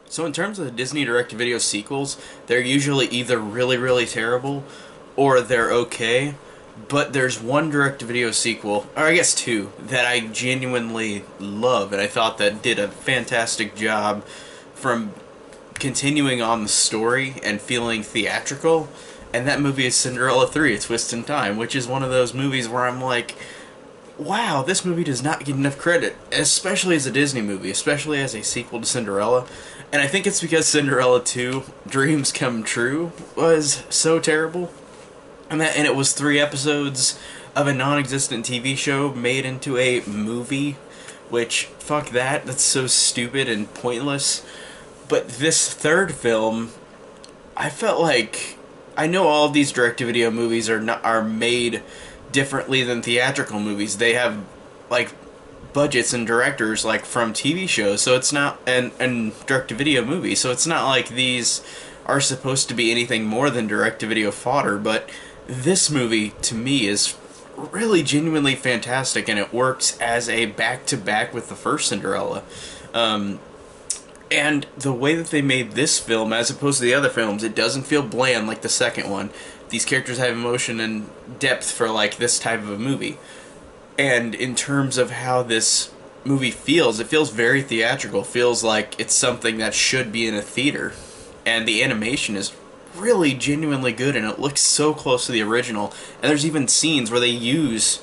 So in terms of the Disney direct-to-video sequels, they're usually either really, really terrible or they're okay. But there's one direct-to-video sequel, or I guess two, that I genuinely love, and I thought that did a fantastic job from continuing on the story and feeling theatrical. And that movie is Cinderella 3, A Twist in Time, which is one of those movies where I'm like, wow, this movie does not get enough credit, especially as a Disney movie, especially as a sequel to Cinderella. And I think it's because Cinderella 2, Dreams Come True, was so terrible. And it was 3 episodes of a non-existent TV show made into a movie, which, fuck that, that's so stupid and pointless. But this third film, I felt like, I know all of these direct-to-video movies are made differently than theatrical movies. They have like budgets and directors like from TV shows, so it's not and direct-to-video movies. So it's not like these are supposed to be anything more than direct-to-video fodder. But this movie to me is really genuinely fantastic, and it works as a back-to-back with the first Cinderella. And the way that they made this film, as opposed to the other films, it doesn't feel bland like the second one. These characters have emotion and depth for like this type of a movie. And in terms of how this movie feels, it feels very theatrical. It feels like it's something that should be in a theater. And the animation is really genuinely good, and it looks so close to the original. And there's even scenes where they use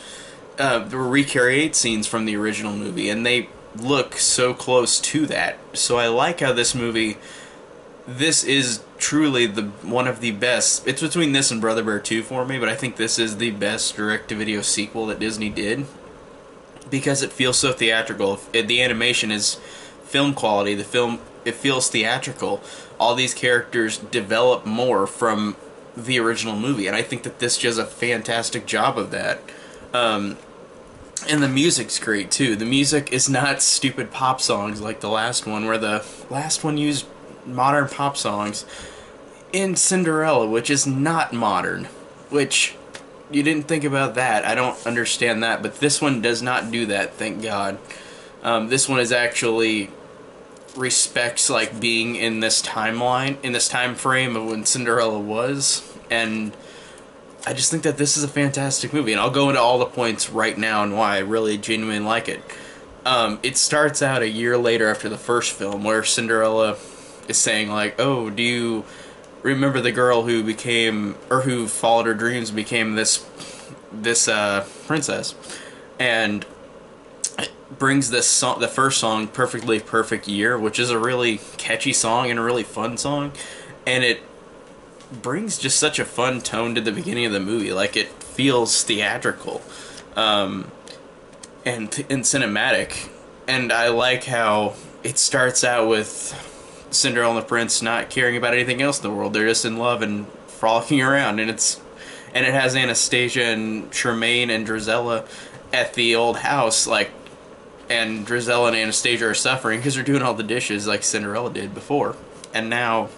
recreate scenes from the original movie, and they look so close to that. So I like how this movie, this is truly one of the best. It's between this and Brother Bear 2 for me, but I think this is the best direct-to-video sequel that Disney did, because it feels so theatrical. The animation is film quality. The film, it feels theatrical. All these characters develop more from the original movie, and I think that this does a fantastic job of that. And the music's great too. The music is not stupid pop songs like the last one, where the last one used modern pop songs in Cinderella, which is not modern. Which, you didn't think about that. I don't understand that, but this one does not do that, thank God. This one is actually respects like being in this timeline, in this time frame of when Cinderella was, and I just think that this is a fantastic movie, and I'll go into all the points right now and why I really genuinely like it. It starts out a year later after the first film, where Cinderella is saying like, "Oh, do you remember the girl who became, or who followed her dreams and became this princess?" And it brings this song, the first song, "Perfectly Perfect Year," which is a really catchy song and a really fun song, and it brings just such a fun tone to the beginning of the movie. Like, it feels theatrical and cinematic, and I like how it starts out with Cinderella and the prince not caring about anything else in the world. They're just in love and frolicking around, and it has Anastasia and Tremaine and Drizella at the old house, like, and Drizella and Anastasia are suffering because they're doing all the dishes like Cinderella did before, and now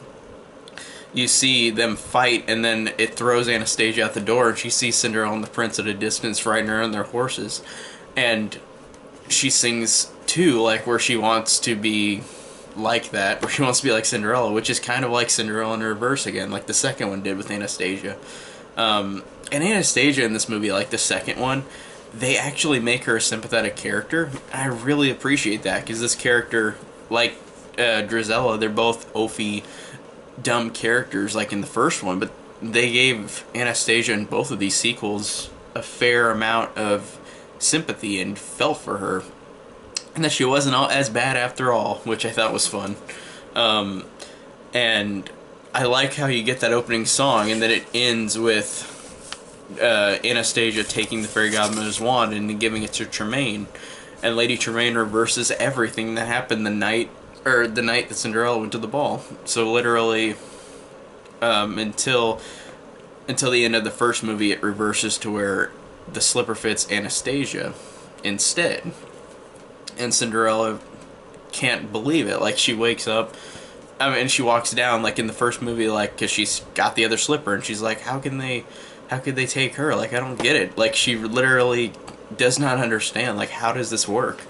you see them fight, and then it throws Anastasia out the door, and she sees Cinderella and the prince at a distance riding around their horses, and she sings too, like, where she wants to be like that, where she wants to be like Cinderella, which is kind of like Cinderella in reverse again, like the second one did with Anastasia. And Anastasia in this movie, like the second one, they actually make her a sympathetic character. I really appreciate that, because this character, like Drizella, they're both oafy, dumb characters like in the first one, but they gave Anastasia in both of these sequels a fair amount of sympathy and felt for her, and that she wasn't all as bad after all, which I thought was fun. And I like how you get that opening song, and then it ends with Anastasia taking the fairy godmother's wand and giving it to Tremaine, and Lady Tremaine reverses everything that happened the night that Cinderella went to the ball. So literally, until the end of the first movie, it reverses to where the slipper fits Anastasia instead. And Cinderella can't believe it. Like, she wakes up, and she walks down, like in the first movie, like, because she's got the other slipper, and she's like, how could they take her? Like, I don't get it. Like, she literally does not understand, like, how does this work?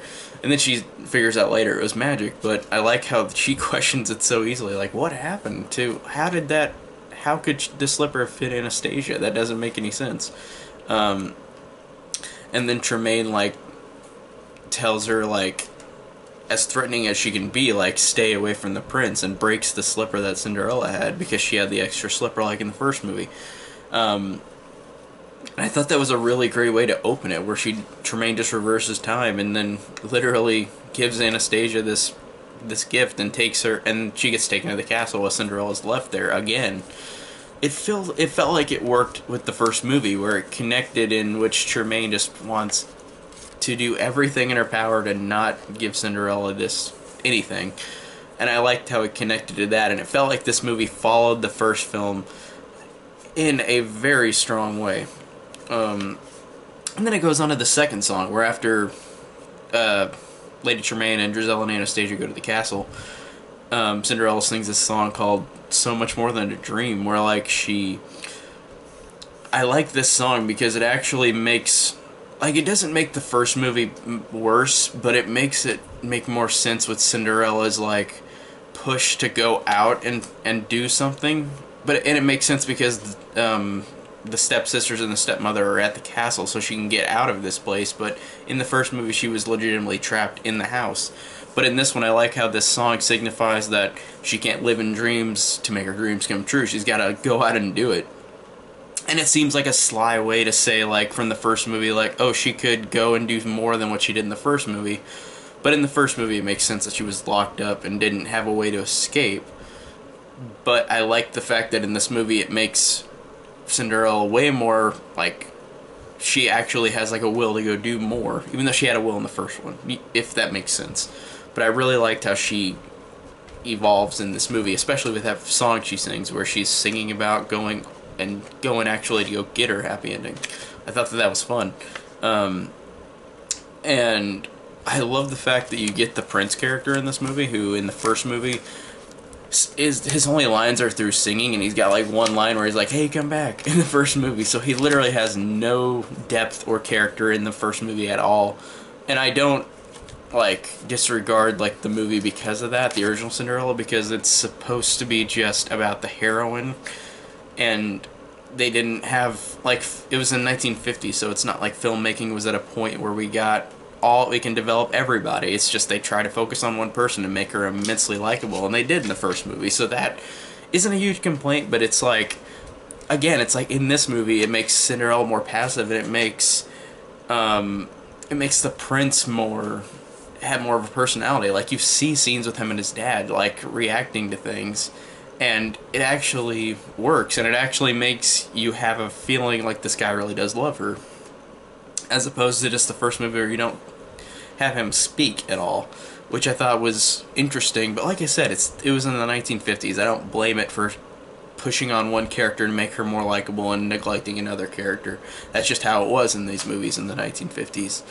And then she figures out later it was magic, but I like how she questions it so easily. Like, what happened to, how could the slipper fit Anastasia? That doesn't make any sense. And then Tremaine, like, tells her, like, as threatening as she can be, like, stay away from the prince, and breaks the slipper that Cinderella had because she had the extra slipper like in the first movie. And I thought that was a really great way to open it, where Tremaine just reverses time and then literally gives Anastasia this gift and takes her, and she gets taken to the castle while Cinderella's left there again. It felt like it worked with the first movie, where it connected, in which Tremaine just wants to do everything in her power to not give Cinderella anything. And I liked how it connected to that, and it felt like this movie followed the first film in a very strong way. And then it goes on to the second song, where after Lady Tremaine and Giselle and Anastasia go to the castle, Cinderella sings this song called So Much More Than a Dream, where, like, I like this song because it actually makes, like, it doesn't make the first movie worse, but it makes it make more sense with Cinderella's, like, push to go out and do something. And it makes sense because the stepsisters and the stepmother are at the castle, so she can get out of this place. But in the first movie, she was legitimately trapped in the house. But in this one, I like how this song signifies that she can't live in dreams to make her dreams come true. She's got to go out and do it. And it seems like a sly way to say, like, from the first movie, like, oh, she could go and do more than what she did in the first movie. But in the first movie, it makes sense that she was locked up and didn't have a way to escape. But I like the fact that in this movie, it makes Cinderella way more, like, she actually has, like, a will to go do more, even though she had a will in the first one, if that makes sense. But I really liked how she evolves in this movie, especially with that song she sings, where she's singing about going actually to go get her happy ending. I thought that was fun. And I love the fact that you get the prince character in this movie, who in the first movie his only lines are through singing, and he's got, like, one line where he's like, hey, come back, in the first movie. So he literally has no depth or character in the first movie at all. And I don't, like, disregard, like, the movie because of that, the original Cinderella, because it's supposed to be just about the heroine, and they didn't have, like, it was in 1950, so it's not like filmmaking was at a point where we can develop everybody. It's just they try to focus on one person and make her immensely likable, and they did in the first movie. So that isn't a huge complaint, but it's like, again, it's like in this movie it makes Cinderella more passive, and it makes the prince have more of a personality. Like, you see scenes with him and his dad, like, reacting to things, and it actually works, and it actually makes you have a feeling like this guy really does love her, as opposed to just the first movie where you don't have him speak at all, which I thought was interesting. But like I said, it was in the 1950s. I don't blame it for pushing on one character to make her more likable and neglecting another character. That's just how it was in these movies in the 1950s,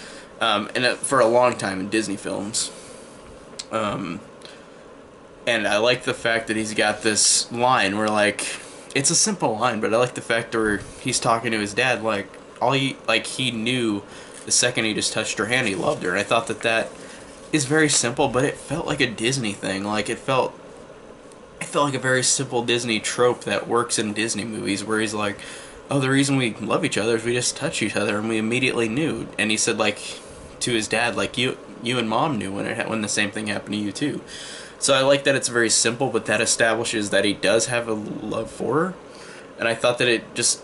and for a long time in Disney films. And I like the fact that he's got this line where, like, it's a simple line, but I like the fact where he's talking to his dad, like, he knew the second he just touched her hand, he loved her. And I thought that is very simple, but it felt like a Disney thing. Like, it felt like a very simple Disney trope that works in Disney movies, where he's like, oh, the reason we love each other is we just touch each other, and we immediately knew. And he said, like, to his dad, like, you and mom knew when the same thing happened to you too. So I like that it's very simple, but that establishes that he does have a love for her. And I thought that it just,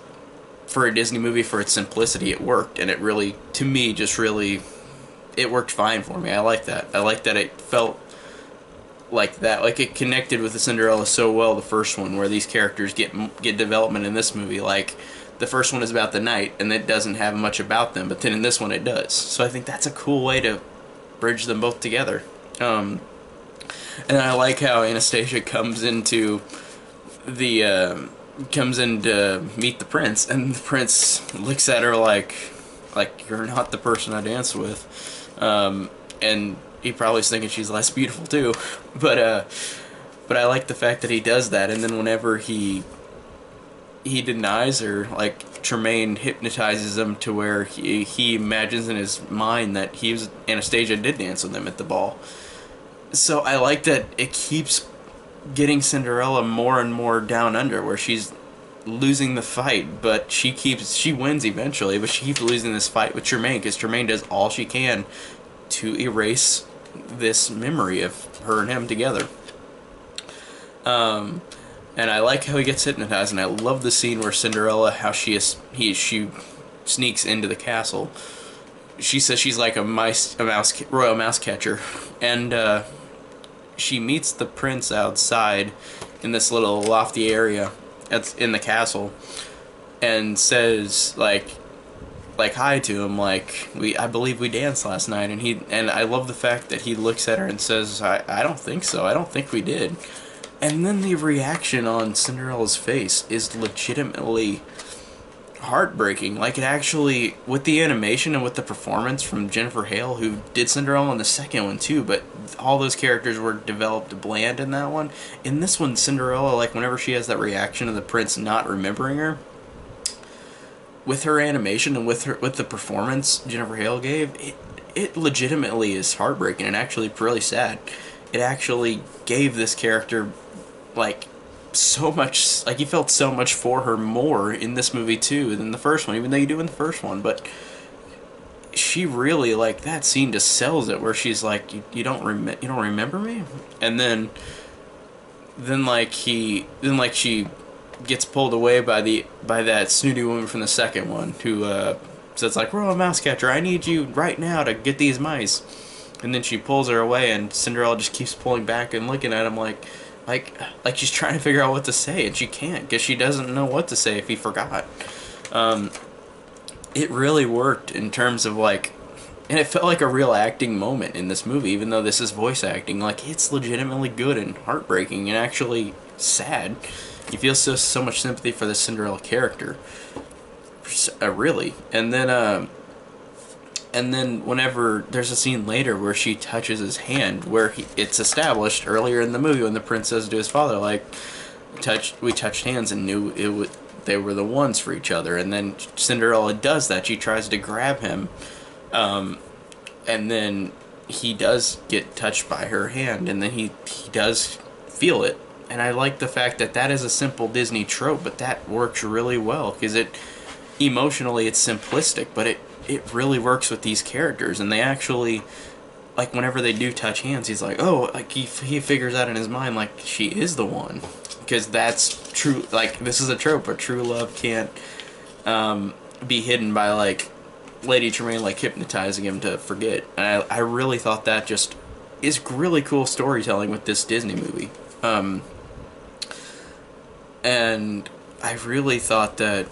for a Disney movie, for its simplicity, it worked. And it really, to me, it worked fine for me. I like that. I like that it felt like that. Like, it connected with the Cinderella so well, the first one, where these characters get development in this movie. Like, the first one is about the knight, and it doesn't have much about them, but then in this one it does. So I think that's a cool way to bridge them both together. And I like how Anastasia comes in to meet the prince, and the prince looks at her like you're not the person I danced with, and he probably's thinking she's less beautiful too, but I like the fact that he does that. And then whenever he denies her, like, Tremaine hypnotizes him to where he imagines in his mind that Anastasia did dance with him at the ball. So I like that it keeps getting Cinderella more and more down under, where she's losing the fight, but she wins eventually, but she keeps losing this fight with Tremaine, because Tremaine does all she can to erase this memory of her and him together. And I like how he gets hypnotized, and I love the scene where Cinderella, how she sneaks into the castle. She says she's like a royal mouse catcher, and she meets the prince outside in this little lofty area that's in the castle, and says like hi to him, like, I believe we danced last night, and I love the fact that he looks at her and says, I don't think so, I don't think we did. And then the reaction on Cinderella's face is legitimately heartbreaking. Like, it actually, with the animation and with the performance from Jennifer Hale, who did Cinderella in the second one too, but all those characters were developed bland in that one. In this one, Cinderella, like, whenever she has that reaction of the prince not remembering her, with her animation and with the performance Jennifer Hale gave, it legitimately is heartbreaking and actually really sad. It actually gave this character, like, so much, like, you felt so much for her more in this movie too than the first one, even though you do in the first one. But she really, like, that scene just sells it, where she's like, you don't remember me? And then she gets pulled away by that snooty woman from the second one, who says, like, "Royal mouse catcher, I need you right now to get these mice." And then she pulls her away, and Cinderella just keeps pulling back and looking at him like she's trying to figure out what to say, and she can't, because she doesn't know what to say if he forgot. It really worked in terms of, like, and it felt like a real acting moment in this movie, even though this is voice acting. Like, it's legitimately good and heartbreaking and actually sad. You feel so much sympathy for the Cinderella character, really. And then whenever there's a scene later where she touches his hand, where it's established earlier in the movie when the prince says to his father, like, we touched hands and knew they were the ones for each other. And then Cinderella does that. She tries to grab him, and then he does get touched by her hand, and then he does feel it. And I like the fact that is a simple Disney trope, but that works really well, because emotionally it's simplistic, but it really works with these characters. And they actually, like, whenever they do touch hands, he's like, oh, like, he figures out in his mind, like, she is the one, because that's true. Like, this is a trope, but true love can't be hidden by, like, Lady Tremaine, like, hypnotizing him to forget. And I really thought that just is really cool storytelling with this Disney movie. And I really thought that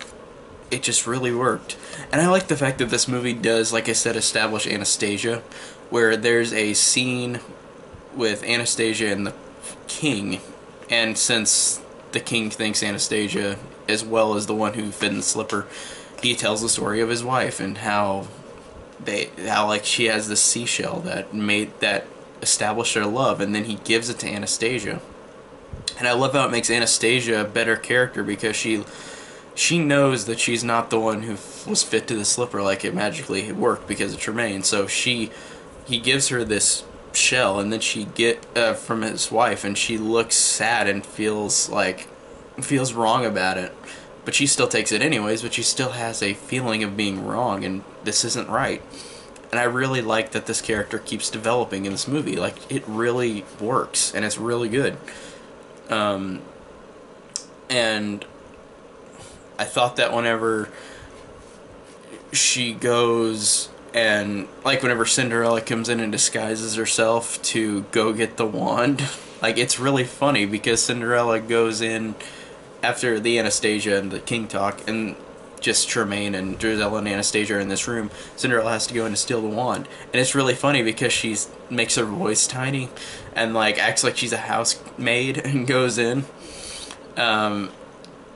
it just really worked. And I like the fact that this movie does, like I said, establish Anastasia, where there's a scene with Anastasia and the king, and since the king thinks Anastasia as well as the one who fit in the slipper, he tells the story of his wife and how like, she has this seashell that established their love, and then he gives it to Anastasia. And I love how it makes Anastasia a better character, because she knows that she's not the one who was fit to the slipper, like it magically worked because of Tremaine. So he gives her this shell, and then she from his wife, and she looks sad and feels wrong about it, but she still takes it anyways. But she still has a feeling of being wrong, and this isn't right. And I really like that this character keeps developing in this movie. Like, it really works, and it's really good. And I thought that whenever she goes and, like, whenever Cinderella comes in and disguises herself to go get the wand, like, it's really funny, because Cinderella goes in after the Anastasia and the king talk, and just Tremaine and Drizella and Anastasia are in this room. Cinderella has to go in to steal the wand, and it's really funny because she makes her voice tiny and, like, acts like she's a housemaid and goes in, and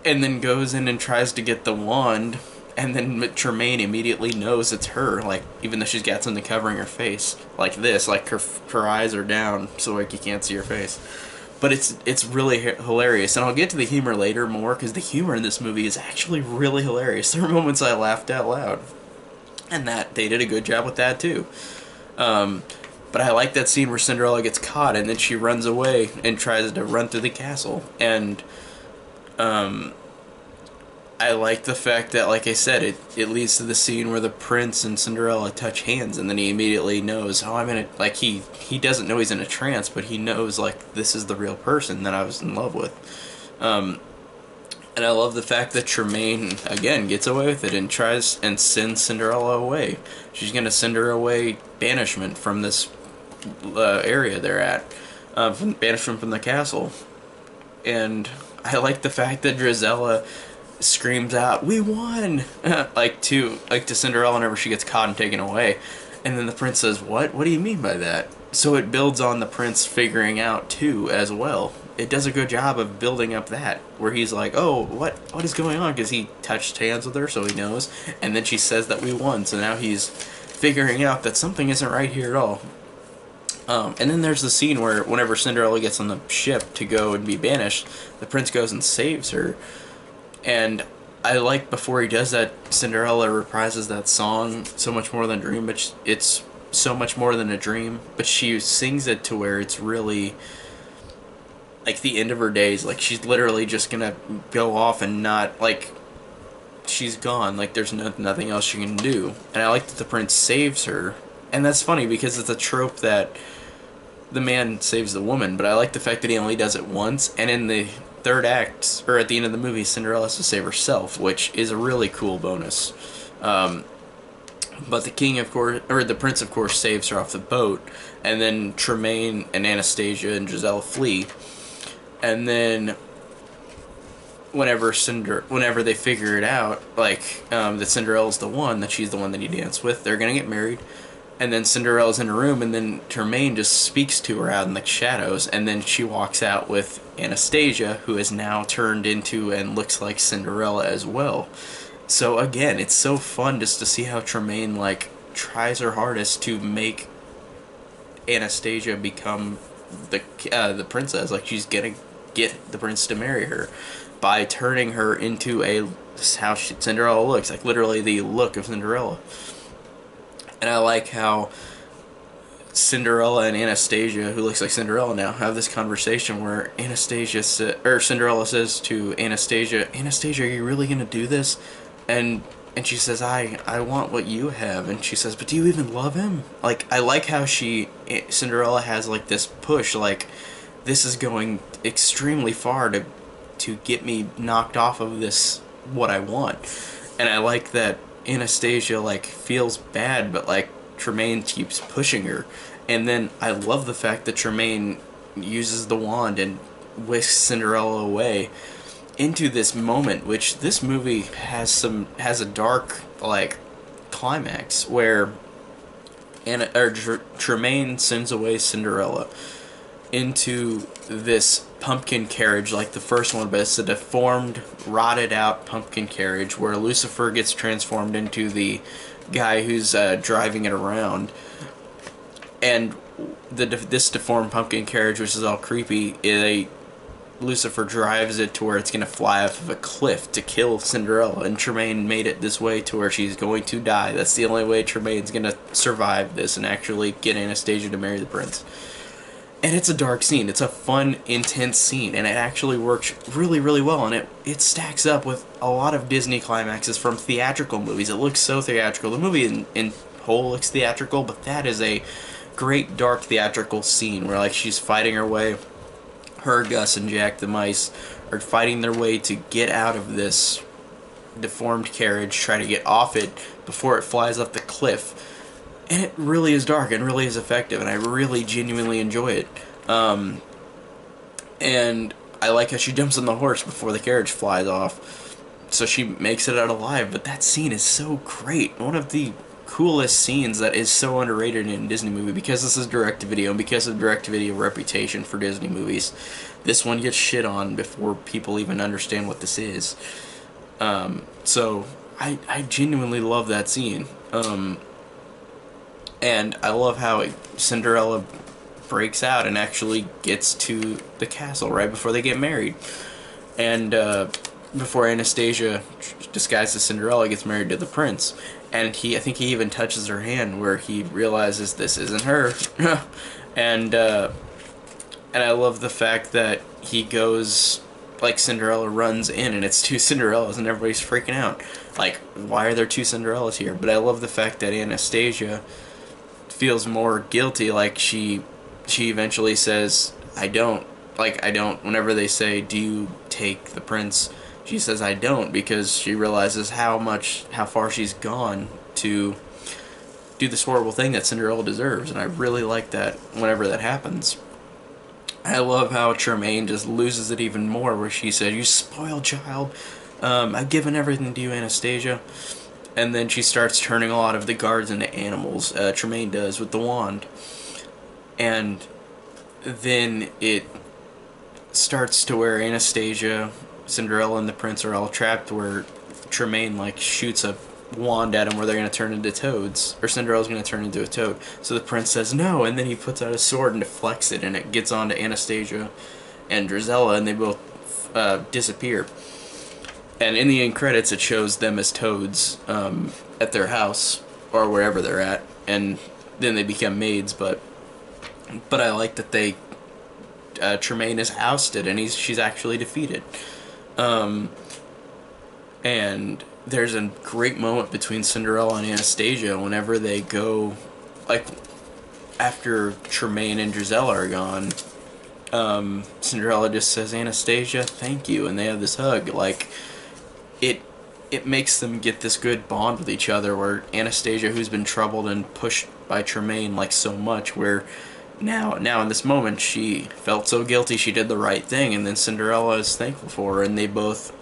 then goes in and tries to get the wand, and then Tremaine immediately knows it's her, like, even though she's got something covering her face, like this, like her eyes are down, so, like, you can't see her face. but it's really hilarious, and I'll get to the humor later more, because the humor in this movie is actually really hilarious. There are moments I laughed out loud, and that they did a good job with that too. But I like that scene where Cinderella gets caught, and then she runs away and tries to run through the castle. And I like the fact that, like I said, it leads to the scene where the prince and Cinderella touch hands, and then he immediately knows, oh, I'm in a, like, he doesn't know he's in a trance, but he knows, like, this is the real person that I was in love with. And I love the fact that Tremaine, again, gets away with it and tries and sends Cinderella away. She's going to send her away banishment from this area they're at, banishment from the castle. And I like the fact that Drizella screams out, "We won!" like to Cinderella whenever she gets caught and taken away. And then the prince says, "What? What do you mean by that?" So it builds on the prince figuring out too as well. It does a good job of building up that, where he's like, "Oh, what is going on?" Because he touched hands with her, so he knows. And then she says that we won, so now he's figuring out that something isn't right here at all. And then there's the scene where whenever Cinderella gets on the ship to go and be banished, the prince goes and saves her. And I like, before he does that, Cinderella reprises that song, "So Much More Than a Dream," but it's so much more than a dream. But she sings it to where it's really like the end of her days. Like, she's literally just gonna go off and not, like, she's gone. Like, there's nothing else she can do. And I like that the prince saves her. And that's funny because it's a trope that the man saves the woman, but I like the fact that he only does it once, and in the third act, or at the end of the movie, Cinderella has to save herself, which is a really cool bonus. But the king, of course, or the prince, of course, saves her off the boat, and then Tremaine and Anastasia and Giselle flee, and then whenever they figure it out, like, that Cinderella's the one, that she's the one that he danced with, they're gonna get married. And then Cinderella's in a room, and then Tremaine just speaks to her out in the shadows, and then she walks out with Anastasia, who is now turned into and looks like Cinderella as well. So again, it's so fun just to see how Tremaine, like, tries her hardest to make Anastasia become the princess. Like, she's gonna get the prince to marry her by turning her into how Cinderella looks, like literally the look of Cinderella. And I like how Cinderella and Anastasia, who looks like Cinderella now, have this conversation where Cinderella says to Anastasia, "Anastasia, are you really gonna do this?" And she says, I want what you have." And she says, "But do you even love him?" Like, I like how Cinderella has, like, this push, like, this is going extremely far to get me knocked off of this, what I want. And I like that Anastasia, like, feels bad, but, like, Tremaine keeps pushing her. And then I love the fact that Tremaine uses the wand and whisks Cinderella away into this moment, which this movie has a dark, like, climax where Tremaine sends away Cinderella into this pumpkin carriage like the first one, but it's a deformed, rotted out pumpkin carriage where Lucifer gets transformed into the guy who's driving it around. And this deformed pumpkin carriage, which is all creepy, Lucifer drives it to where it's going to fly off of a cliff to kill Cinderella, and Tremaine made it this way to where she's going to die. That's the only way Tremaine's going to survive this and actually get Anastasia to marry the prince. And it's a dark scene. It's a fun, intense scene, and it actually works really, really well. And it stacks up with a lot of Disney climaxes from theatrical movies. It looks so theatrical. The movie in whole looks theatrical, but that is a great dark theatrical scene where, like, she's fighting her way. Her, Gus, and Jack the Mice are fighting their way to get out of this deformed carriage, try to get off it before it flies off the cliff. And it really is dark and really is effective, and I really genuinely enjoy it. And I like how she jumps on the horse before the carriage flies off, so she makes it out alive. But that scene is so great. One of the coolest scenes that is so underrated in a Disney movie, because this is direct-to-video, and because of direct-to-video reputation for Disney movies. This one gets shit on before people even understand what this is. So I genuinely love that scene. And I love how Cinderella breaks out and actually gets to the castle right before they get married. And before Anastasia, disguised as Cinderella, gets married to the prince. And I think he even touches her hand where he realizes this isn't her. and I love the fact that he goes, like, Cinderella runs in and it's two Cinderellas and everybody's freaking out. Like, why are there two Cinderellas here? But I love the fact that Anastasia feels more guilty. Like, she eventually says, I don't. Whenever they say, do you take the prince? She says, I don't, because she realizes how far she's gone to do this horrible thing that Cinderella deserves. And I really like that whenever that happens. I love how Tremaine just loses it even more, where she said, you spoiled child. I've given everything to you, Anastasia. And then she starts turning a lot of the guards into animals. Tremaine does with the wand. And then it starts to where Anastasia, Cinderella, and the prince are all trapped, where Tremaine, like, shoots a wand at them where they're going to turn into toads, or Cinderella's going to turn into a toad. So the prince says no, and then he puts out his sword and deflects it, and it gets onto Anastasia and Drizella, and they both disappear. And in the end credits, it shows them as toads at their house, or wherever they're at, and then they become maids. But I like that they Tremaine is ousted and she's actually defeated. And there's a great moment between Cinderella and Anastasia whenever they go, like, after Tremaine and Drizella are gone. Cinderella just says, Anastasia, thank you, and they have this hug. Like, it makes them get this good bond with each other, where Anastasia, who's been troubled and pushed by Tremaine, like, so much, where now in this moment she felt so guilty she did the right thing, and then Cinderella is thankful for her, and they both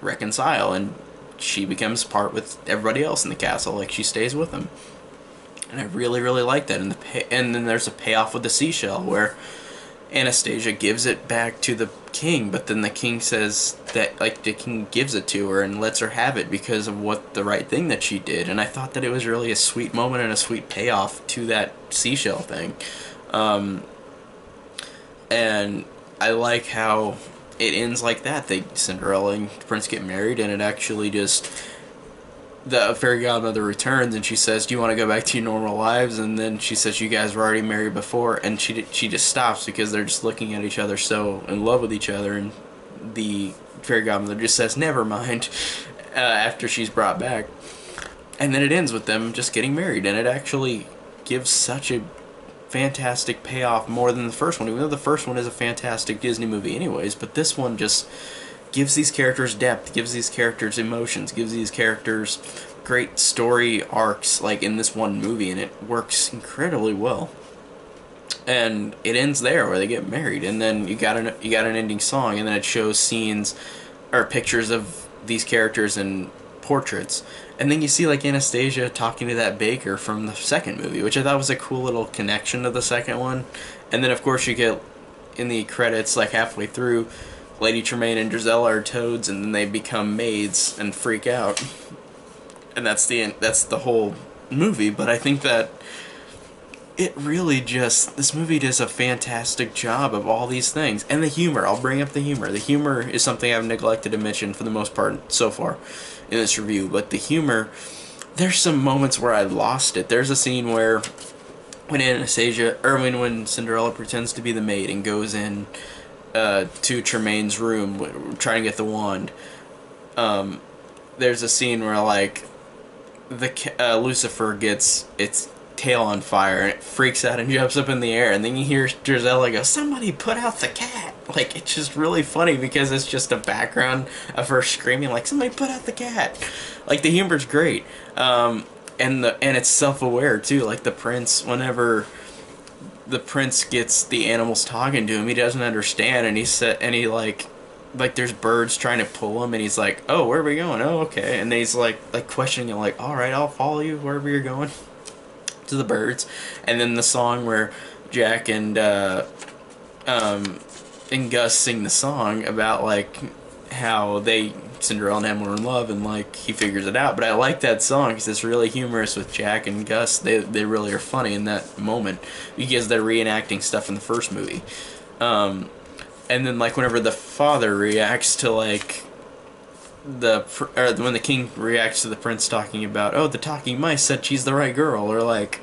reconcile, and she becomes part with everybody else in the castle. Like, she stays with them, and I really, really like that. And then there's a payoff with the seashell where Anastasia gives it back to the king, but then the king says that, like, the king gives it to her and lets her have it because of what the right thing that she did. And I thought that it was really a sweet moment and a sweet payoff to that seashell thing. And I like how it ends like that. Cinderella and Prince get married, and it actually just, the fairy godmother returns and she says, do you want to go back to your normal lives? And then she says, you guys were already married before, and she just stops because they're just looking at each other, so in love with each other, and the fairy godmother just says, never mind, after she's brought back. And then it ends with them just getting married, and it actually gives such a fantastic payoff, more than the first one, even though the first one is a fantastic Disney movie anyways, but this one just gives these characters depth, gives these characters emotions, gives these characters great story arcs, like in this one movie, and it works incredibly well. And it ends there where they get married, and then you got an ending song, and then it shows scenes or pictures of these characters in portraits, and then you see, like, Anastasia talking to that baker from the second movie, which I thought was a cool little connection to the second one. And then of course you get in the credits, like halfway through, Lady Tremaine and Drizella are toads, and then they become maids and freak out. And that's the whole movie. But I think that it really just, this movie does a fantastic job of all these things. And the humor, I'll bring up the humor. The humor is something I've neglected to mention for the most part so far in this review. But the humor, there's some moments where I lost it. There's a scene where when when Cinderella pretends to be the maid and goes in to Tremaine's room trying to get the wand, there's a scene where, like, Lucifer gets its tail on fire and it freaks out and jumps up in the air, and then you hear Drizella go, somebody put out the cat. Like, it's just really funny because it's just a background of her screaming, like, somebody put out the cat. Like, the humor's great. And it's self-aware too. Like, the prince, whenever the prince gets the animals talking to him, he doesn't understand, and he like there's birds trying to pull him, and he's like, oh, where are we going? Oh, okay. And then he's like questioning him, like, all right, I'll follow you wherever you're going, to the birds. And then the song where Jack and Gus sing the song about, like, how they Cinderella and him were in love, and like he figures it out. But I like that song because it's really humorous with Jack and Gus. They really are funny in that moment because they're reenacting stuff in the first movie. And then like whenever the father reacts to like when the king reacts to the prince talking about, oh, the talking mice said she's the right girl, or like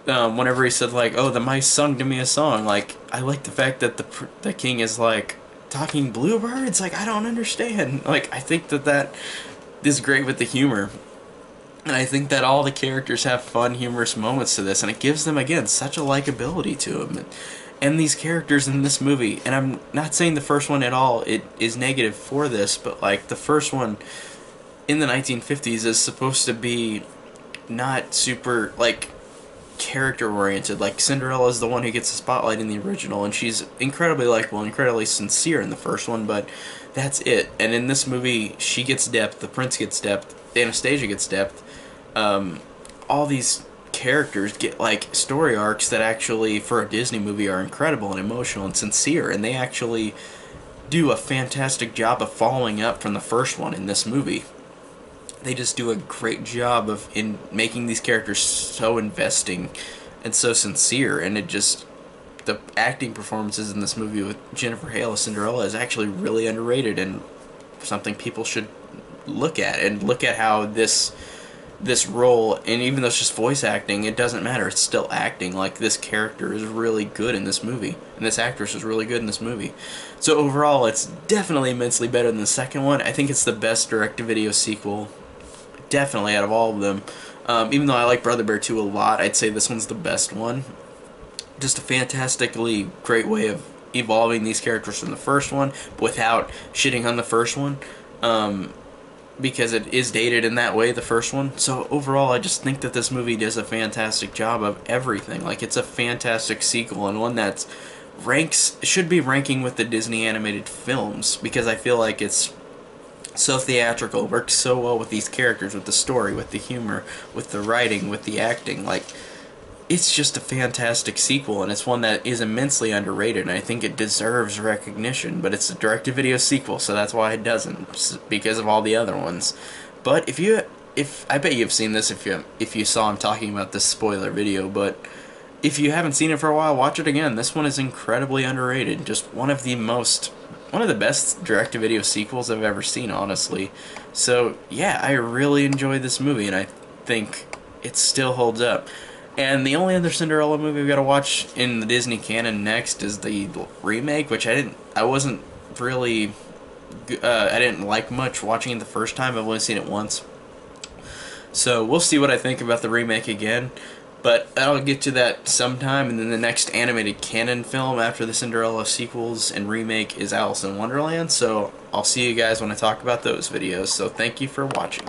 whenever he said like, oh, the mice sung to me a song, like I like the fact that the king is like talking bluebirds, like I don't understand. Like I think that is great with the humor, and I think that all the characters have fun, humorous moments to this, and it gives them again such a likability to them. And these characters in this movie, and I'm not saying the first one at all it is negative for this, but like the first one in the 1950s is supposed to be not super like character oriented. Like Cinderella is the one who gets the spotlight in the original, and she's incredibly likable, incredibly sincere in the first one, but that's it. And in this movie she gets depth, the prince gets depth, Anastasia gets depth. All these characters get like story arcs that actually for a Disney movie are incredible and emotional and sincere, and they actually do a fantastic job of following up from the first one in this movie. They just do a great job of in making these characters so investing and so sincere, and it just, the acting performances in this movie with Jennifer Hale as Cinderella is actually really underrated and something people should look at, and look at how this role, and even though it's just voice acting, it doesn't matter, it's still acting. Like this character is really good in this movie, and this actress is really good in this movie. So overall it's definitely immensely better than the second one. I think it's the best direct-to-video sequel, definitely, out of all of them. Even though I like Brother Bear 2 a lot, I'd say this one's the best one. Just a fantastically great way of evolving these characters from the first one without shitting on the first one. Because it is dated in that way, the first one. So overall, I just think that this movie does a fantastic job of everything. Like, it's a fantastic sequel, and one that should be ranking with the Disney animated films, because I feel like it's so theatrical, works so well with these characters, with the story, with the humor, with the writing, with the acting. Like, it's just a fantastic sequel, and it's one that is immensely underrated, and I think it deserves recognition, but it's a direct-to-video sequel, so that's why it doesn't, because of all the other ones. But I bet you've seen this if you saw him talking about this spoiler video, but if you haven't seen it for a while, watch it again. This one is incredibly underrated, just one of the best direct-to-video sequels I've ever seen, honestly. So, yeah, I really enjoyed this movie, and I think it still holds up. And the only other Cinderella movie we gotta watch in the Disney canon next is the remake, which I didn't like much watching it the first time. I've only seen it once. So we'll see what I think about the remake again. But I'll get to that sometime, and then the next animated canon film after the Cinderella sequels and remake is Alice in Wonderland. So I'll see you guys when I talk about those videos. So thank you for watching.